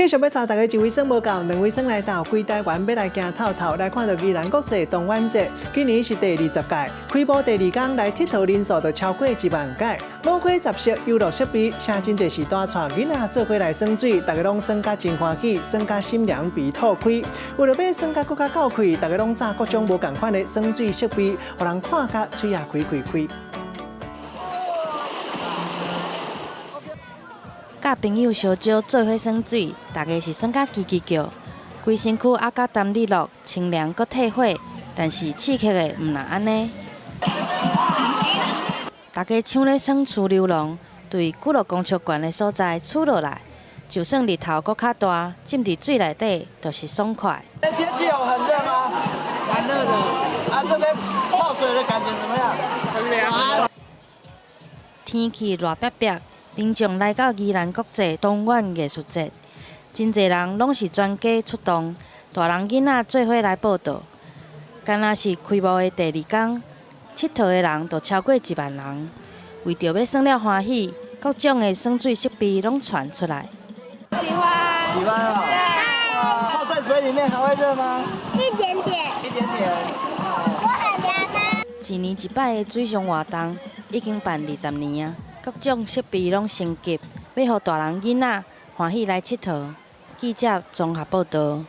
继续要查大家一位生无够，两位生来到，规台湾要来行透透，来看到宜兰国际动玩节，今年是第20届，开播第2天来佚佗人数就超过1万届。五花杂色游乐设备，请真侪是带带囡仔做伙来耍水，大家拢耍甲真欢喜，耍甲心凉鼻吐开。为了要耍甲更加够开，大家拢炸各种无共款的耍水设备，互人看甲嘴也开开开。 甲朋友相招做伙耍水，大家是耍甲叽叽叫，规身躯阿甲淡日落，清凉搁退火，但是刺激的毋若安尼。大家像咧耍出流浪，对几乐工作馆的所在厝落来，就算日头搁较大，浸伫水内底都是爽快。天气有很热吗？蛮热的。啊，这边泡水的感觉怎么样？很凉。天气热逼逼。 民众来到宜兰国际动玩艺术节，真侪人拢是全家出动，大人囡仔做伙来报道。敢若是开幕的第2天，佚佗的人就超过1万人。为着要耍了欢喜，各种的耍水设备拢传出来。喜欢。喜欢啊！对。泡在水里面还会热吗？一点点。一点点。我很凉啊。一年一摆的水上活动已经办20年啊。 各种设备拢升级，要互大人囡仔欢喜来佚佗。记者综合报道。